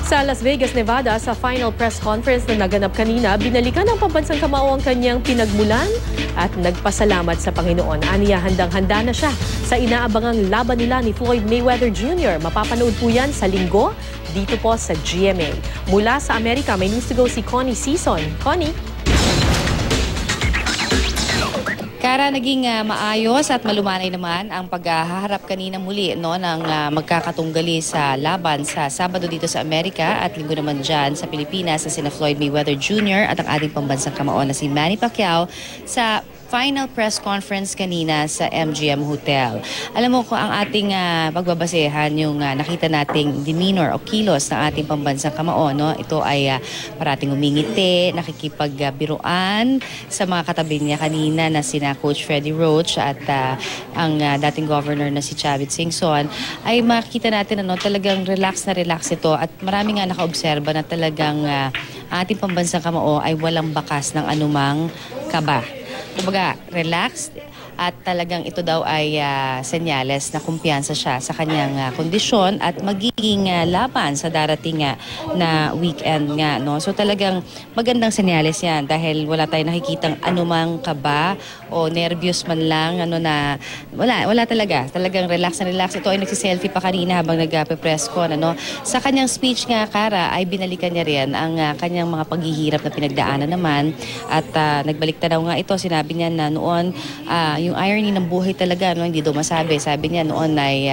Sa Las Vegas, Nevada, sa final press conference na naganap kanina, binalikan ng pambansang kamao ang kanyang pinagmulan at nagpasalamat sa Panginoon. Aniya, handang-handa na siya sa inaabangang laban nila ni Floyd Mayweather Jr. Mapapanood po yan sa Linggo dito po sa GMA. Mula sa Amerika, may news to go si Connie Sison. Connie? Kara, naging maayos at malumanay naman ang paghaharap kanina muli ng magkakatunggali sa laban sa Sabado dito sa Amerika at Linggo naman dyan sa Pilipinas sa sina Floyd Mayweather Jr. at ang ating pambansang kamao na si Manny Pacquiao sa final press conference kanina sa MGM Hotel. Alam mo kung ang ating pagbabasehan yung nakita nating demeanor o kilos ng ating pambansang kamao, no? Ito ay parating umingiti, nakikipagbiruan sa mga katabi niya kanina na sina Coach Freddie Roach at ang dating governor na si Chavit Singson, ay makikita natin talagang relax na relax ito at marami nga nakaobserba na talagang ating pambansang kamao ay walang bakas ng anumang kaba. Kumbaga, relaxed at talagang ito daw ay senyales na kumpiyansa siya sa kanyang kondisyon at magiging laban sa darating na weekend nga. No? So talagang magandang senyales yan dahil wala tayong nakikitang anumang kaba o nervyos man lang. Na, wala talaga. Talagang relax na relax. Ito ay nagsiselfie pa kanina habang nag-press con. Sa kanyang speech nga, Kara, ay binalikan niya rin ang kanyang mga paghihirap na pinagdaanan naman at nagbalik tanaw nga ito. Sinabi niya na noon yung irony ng buhay talaga, hindi daw masabi. Sabi niya noon ay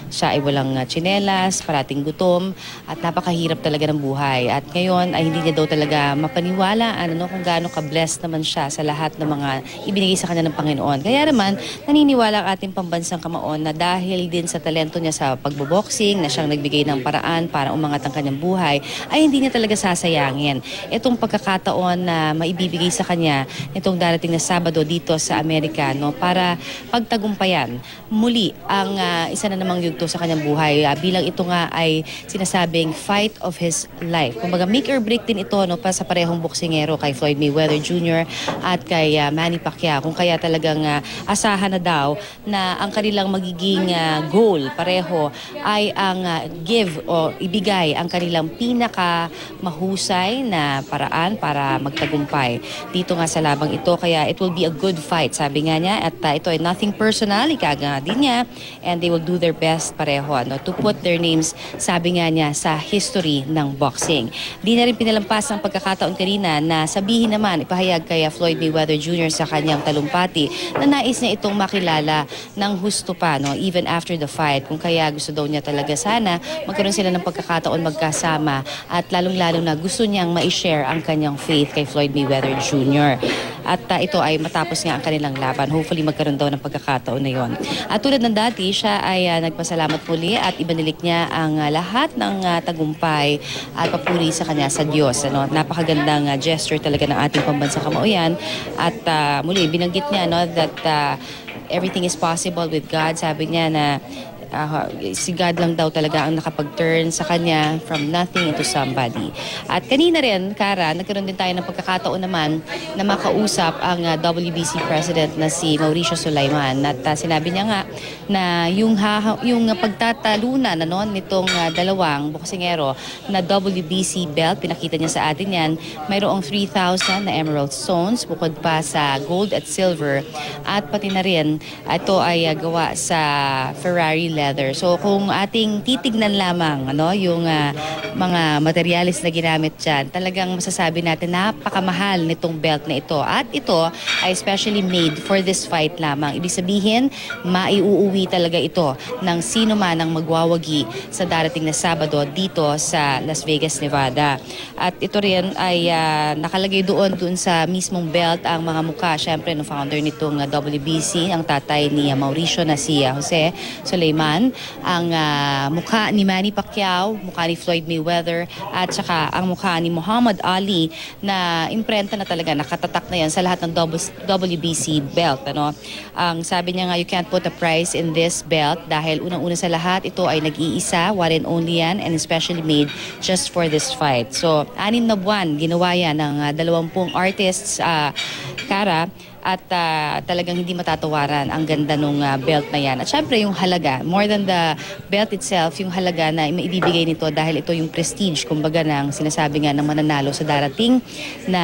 siya ay walang tsinelas, parating gutom, at napakahirap talaga ng buhay. At ngayon ay hindi niya daw talaga mapaniwala kung gaano ka-blessed naman siya sa lahat ng mga ibinigay sa kanya ng Panginoon. Kaya naman, naniniwala ang ating pambansang kamaon na dahil din sa talento niya sa pagboboxing, na siyang nagbigay ng paraan para umangat ang kanyang buhay, ay hindi niya talaga sasayangin. Itong pagkakataon na maibibigay sa kanya itong darating na Sabado dito sa Amerika, para pagtagumpayan muli ang isa na namang yugto sa kanyang buhay. Bilang ito nga ay sinasabing fight of his life. Kumbaga make or break din ito para sa parehong boksingero kay Floyd Mayweather Jr. at kay Manny Pacquiao. Kung kaya talagang asahan na daw na ang kanilang magiging goal pareho ay ang give o ibigay ang kanilang pinaka mahusay na paraan para magtagumpay dito nga sa labang ito. Kaya it will be a good fight, sabi nga niya. At ito ay nothing personal, ikaga din niya, and they will do their best pareho to put their names, sabi nga niya, sa history ng boxing. Di na rin pinalampas ang pagkakataon kanina na sabihin naman, ipahayag kay Floyd Mayweather Jr. sa kanyang talumpati na nais niya itong makilala ng husto pa, even after the fight. Kung kaya gusto daw niya talaga sana magkaroon sila ng pagkakataon magkasama at lalong-lalong na gusto niyang ma-share ang kanyang faith kay Floyd Mayweather Jr. At ito ay matapos nga ang kanilang laban. Hopefully magkaroon daw ng pagkakataon na yon. At tulad ng dati, siya ay nagpasalamat muli at ibanilik niya ang lahat ng tagumpay at papuri sa kanya sa Diyos. Napakagandang gesture talaga ng ating pambansang kamao yan. At muli, binanggit niya that everything is possible with God. Sabi niya na si God lang daw talaga ang nakapag-turn sa kanya from nothing into somebody. At kanina rin, Kara, nagkaroon din tayo ng pagkakataon naman na makausap ang WBC President na si Mauricio Sulaiman. At sinabi niya nga na yung pagtatalunan nitong dalawang boksingero na WBC belt, pinakita niya sa atin yan, mayroong 3,000 na emerald stones, bukod pa sa gold at silver. At pati na rin, ito ay gawa sa Ferrari leather. So kung ating titignan lamang yung mga materyales na ginamit dyan, talagang masasabi natin napakamahal nitong belt na ito. At ito ay specially made for this fight lamang. Ibig sabihin, maiuuwi talaga ito ng sino man ang magwawagi sa darating na Sabado dito sa Las Vegas, Nevada. At ito rin ay nakalagay doon sa mismong belt ang mga mukha, syempre, ng founder nitong WBC, ang tatay ni Mauricio na si Jose Sulaiman, ang mukha ni Manny Pacquiao, mukha ni Floyd Mayweather, at saka ang mukha ni Muhammad Ali na imprenta na talaga, nakatatak na yan sa lahat ng WBC belt. Ang sabi niya nga, you can't put a price in this belt dahil unang-una sa lahat, ito ay nag-iisa, one and only yan, and especially made just for this fight. So, 6 na buwan, ginawa yan ng 20 artists, Kara, at talagang hindi matatawaran ang ganda ng belt na yan. At syempre yung halaga, more than the belt itself, yung halaga na maibibigay nito dahil ito yung prestige, kumbaga ng sinasabi nga ng mananalo sa darating na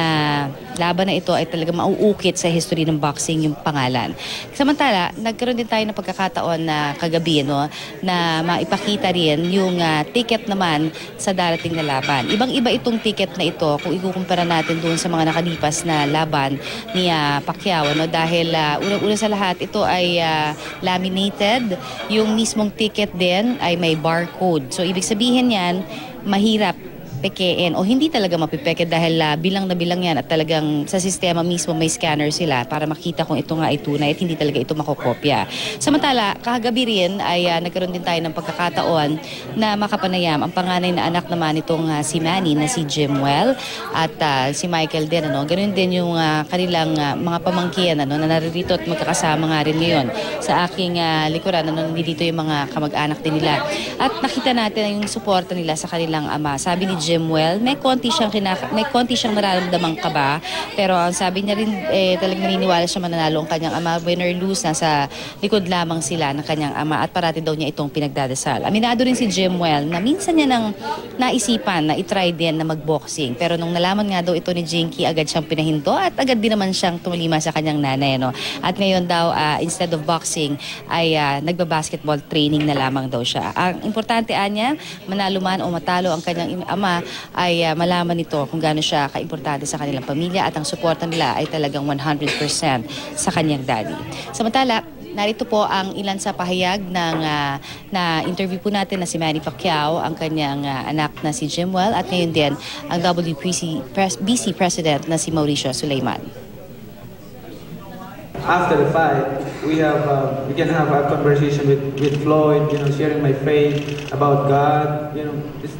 laban na ito ay talaga mauukit sa history ng boxing yung pangalan. Samantala, nagkaroon din tayo ng pagkakataon na kagabi, no, na maipakita rin yung ticket naman sa darating na laban. Ibang-iba itong ticket na ito kung ikukumpara natin doon sa mga nakalipas na laban ni Pacquiao, no, dahil unang-una sa lahat ito ay laminated. Yung mismong ticket din ay may barcode. So ibig sabihin yan, mahirap pekein o hindi talaga mapipeke dahil bilang na bilang yan at talagang sa sistema mismo may scanner sila para makita kung ito nga ay tunay at hindi talaga ito makokopya. Samantala, kagabi rin ay nagkaroon din tayo ng pagkakataon na makapanayam ang panganay na anak naman itong si Manny na si Jimwell at si Michael din. Ano? Ganun din yung kanilang mga pamangkin na naririto at magkakasama nga rin ngayon sa aking likuran. Nandito yung mga kamag-anak din nila. At nakita natin yung suporta nila sa kanilang ama. Sabi ni Jimwell, may konti siyang nararamdamang kaba, pero ang sabi niya rin talagang naniniwala siya mananalo ang kanyang ama. Win or lose, nasa likod lamang sila ng kanyang ama at parati daw niya itong pinagdadasal. Aminado rin si Jimwell na minsan niya nang naisipan na itry din na magboxing, pero nung nalaman nga daw ito ni Jinky, agad siyang pinahinto at agad din naman siyang tumulima sa kanyang nanay. No? At ngayon daw, instead of boxing, ay nagbabasketball training na lamang daw siya. Ang importante niya, manalo man o matalo ang kanyang ama, ay malaman nito kung gaano siya kaimportante sa kanilang pamilya at ang suporta nila ay talagang 100% sa kanyang daddy. Samantala, narito po ang ilan sa pahayag ng na interview po natin na si Manny Pacquiao, ang kanyang anak na si Jimwell at ngayon din ang WBC President na si Mauricio Sulaiman. After the fight, we can have a conversation with Floyd, sharing my faith about God, it's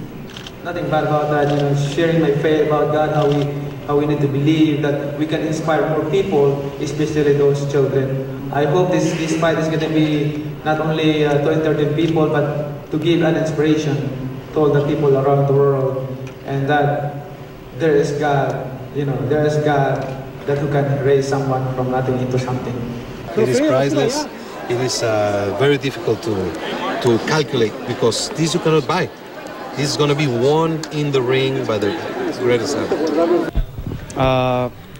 nothing bad about that, sharing my faith about God, how we need to believe that we can inspire more people, especially those children. I hope this fight is going to be not only to entertain people, but to give an inspiration to all the people around the world, and that there is God, there is God that who can raise someone from nothing into something. It is priceless. It is very difficult to calculate because this you cannot buy. This is going to be won in the ring by the greatest ever.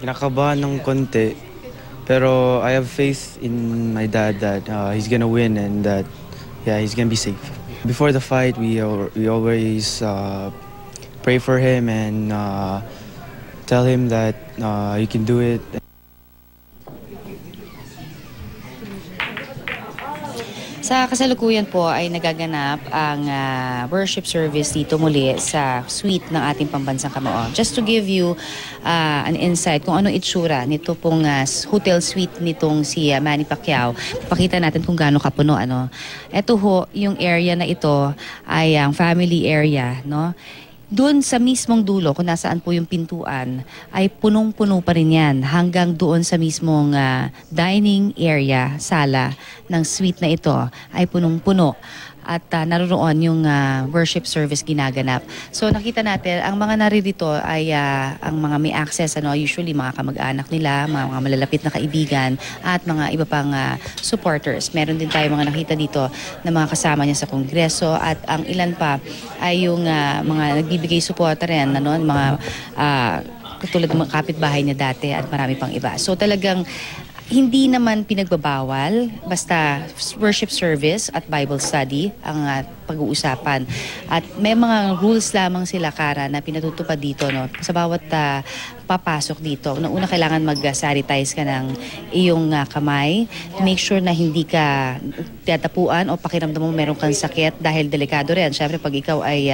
Kinakabahan ng konti, pero I have faith in my dad that he's gonna win and that he's gonna be safe. Before the fight, we always pray for him and tell him that he can do it. Sa kasalukuyan po ay nagaganap ang worship service dito muli sa suite ng ating pambansang kamao. Just to give you an insight kung anong itsura nito pong hotel suite nitong si Manny Pacquiao, pakita natin kung gaano kapuno. Ito ho, yung area na ito ay ang family area, no? Doon sa mismong dulo, kung nasaan po yung pintuan, ay punong-puno pa rin yan hanggang doon sa mismong dining area, sala ng suite na ito ay punong-puno. At naroon yung worship service ginaganap. So nakita natin, ang mga naririto ay ang mga may access, usually mga kamag-anak nila, mga malalapit na kaibigan, at mga iba pang supporters. Meron din tayo mga nakita dito na mga kasama niya sa kongreso at ang ilan pa ay yung mga nagbibigay suporta rin, mga katulad ng mga kapitbahay niya dati at marami pang iba. So talagang hindi naman pinagbabawal, basta worship service at Bible study ang pag-uusapan. At may mga rules lamang sila, Kara, na pinatutupad dito, no? Sa bawat papasok dito. Una, kailangan mag-sanitize ka ng iyong kamay to make sure na hindi ka tatapuan o pakiramdam mo meron kang sakit dahil delikado rin. Siyempre, pag ikaw ay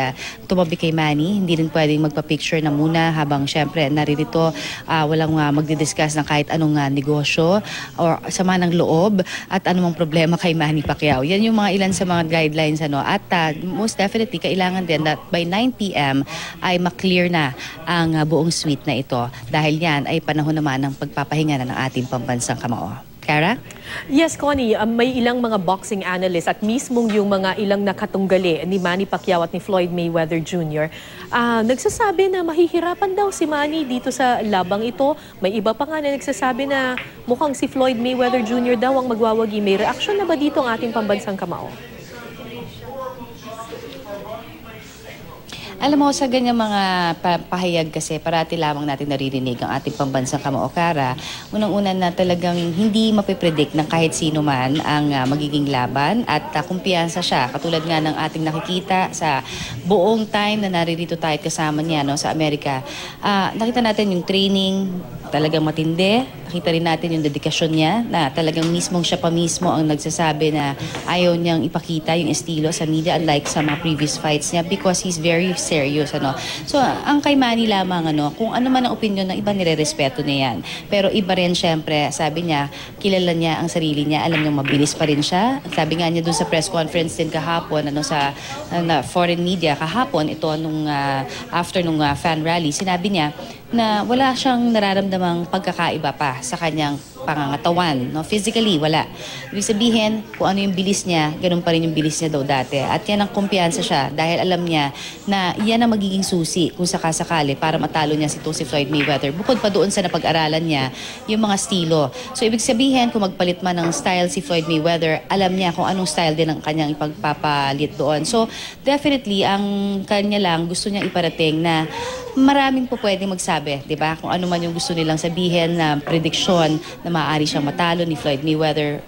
tumabi kay Manny, hindi rin pwedeng magpa-picture na muna habang siyempre naririto, walang magdidiscuss ng kahit anong negosyo o sama ng loob at anumang problema kay Manny Pacquiao. Yan yung mga ilan sa mga guidelines. At most definitely, kailangan din that by 9 p.m. ay maklear na ang buong suite na ito dahil yan ay panahon naman ng pagpapahinga na ng ating pambansang kamao. Kara? Yes, Connie, may ilang mga boxing analysts at mismong yung mga ilang nakatunggali ni Manny Pacquiao at ni Floyd Mayweather Jr. Nagsasabi na mahihirapan daw si Manny dito sa labang ito. May iba pa nga na nagsasabi na mukhang si Floyd Mayweather Jr. daw ang magwawagi. May reaksyon na ba dito ang ating pambansang kamao? Alam mo, sa ganyang mga pahayag kasi, parati lamang natin naririnig ang ating pambansang kamao, Kara. Unang-una na talagang hindi mapipredict ng kahit sino man ang magiging laban at kumpiyansa siya. Katulad nga ng ating nakikita sa buong time na naririto tayo kasama niya no, sa Amerika. Nakita natin yung training, talagang matindi. Nakita rin natin yung dedikasyon niya na talagang mismong siya pa mismo ang nagsasabi na ayaw niyang ipakita yung estilo sa media unlike sa mga previous fights niya because he's very serious. Ano. So, ang kay Manny lamang, kung ano man ang opinion ng iba, nire-respeto niya yan. Pero iba rin, syempre, sabi niya, kilala niya ang sarili niya, alam niya mabilis pa rin siya. Sabi nga niya dun sa press conference din kahapon, sa foreign media kahapon, ito nung after nung fan rally, sinabi niya na wala siyang nararamdamang pagkakaiba pa sa kanyang pangangatawan. No? Physically, wala. Ibig sabihin, kung ano yung bilis niya, ganun pa rin yung bilis niya daw dati. At yan ang kumpiyansa siya dahil alam niya na yan ang magiging susi kung sakasakali para matalo niya si Floyd Mayweather. Bukod pa doon sa napag-aralan niya, yung mga estilo. So, ibig sabihin, kung magpalit man ng style si Floyd Mayweather, alam niya kung anong style din ang kanyang ipagpapalit doon. So, definitely, ang kanya lang gusto niyang iparating na maraming po pwedeng magsabi, di ba? Kung ano man yung gusto nilang sabihin na prediksyon na maaari siyang matalo ni Floyd Mayweather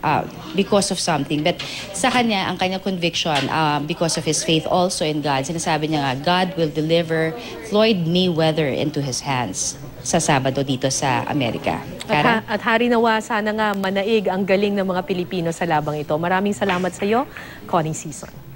because of something. But sa kanya, ang kanyang conviction, because of his faith also in God, sinasabi niya nga, God will deliver Floyd Mayweather into his hands sa Sabado dito sa Amerika. At hari nawa, sana nga manaig ang galing ng mga Pilipino sa labang ito. Maraming salamat sa iyo, Connie Sison.